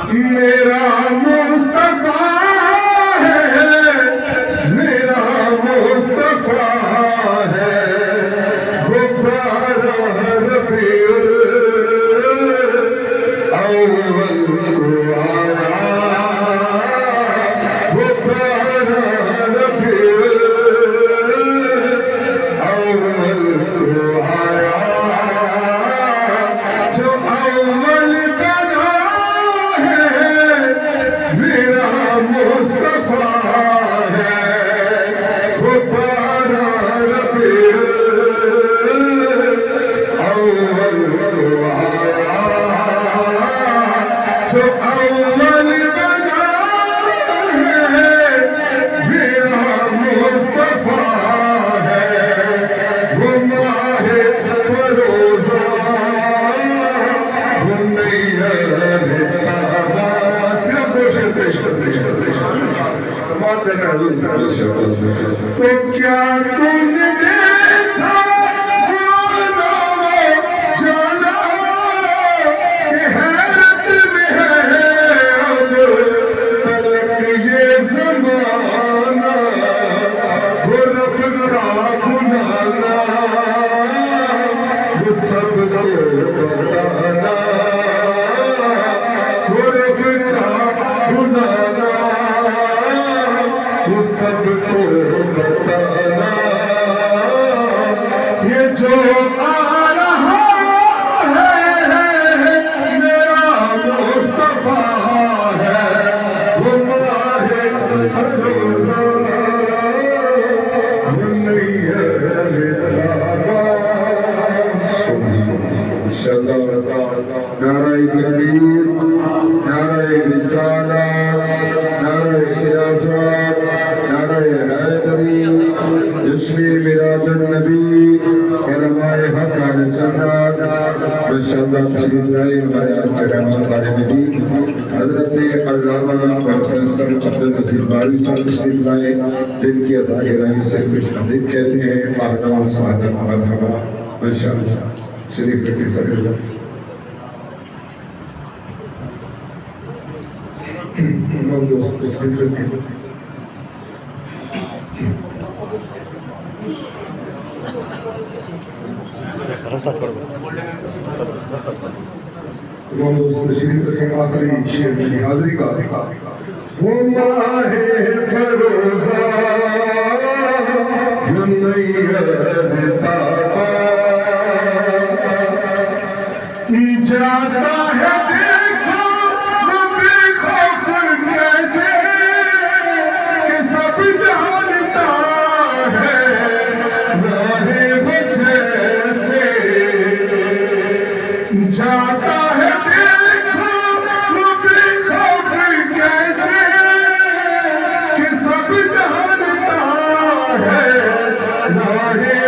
मेरा मुस्तफा है, मेरा मुस्तफा है, वो प्यारा रबीउल अव्वल को आया, वो प्यारा रबीउल अव्वल को आया, जो अव्वल बना है मेरा मुस्तफा है, वो प्यारा रबीउल अव्वल को आया, जो अव्वल बना है मेरा मुस्तफा है, वो माहे फरोज़ा, वो नैयर ताबा। सिर्फ दो शेर पेश कर समाज देना तो क्या तूने देखा जाना कि हैरत में है अब तलक ये ज़माना, वो रब का गुनाना, वो सबको बताना, वो रब का गुनाना, वो सबको बताना, ये जो आ रहा है मेरा मुस्तफा है, वो माहे फरोज़ा, वो नैयर ताबा। नारे तकबीर, नारे रिसालत, नारे खिलाफत, नारे हैदरी, जश्न मिलादुन नबी, उलमाए हक अहले सुन्नत, माशाअल्लाह तशरीफ लाए हमारे आज के रहमान वाले नबी हज़रत अल्लामा प्रोफेसर अब्दुल नज़ीर बारी साहब तशरीफ लाए, जिनकी अदा गहराई से कुछ नज़ीर कहते हैं। अहला व सहला मरहबा, माशाअल्लाह शरीफ रखिए सर। दोस्तों तशरीफ रखिए। आखिरी शेर की हाजिरी का वो माहे फरोज़ा, वो नैयर ताबा, जाता है देखो वो बेखौफ कैसे, कि सब जानता है राहे वो जैसे, जाता है देखो वो बेखौफ कैसे, कि सब जानता है राहे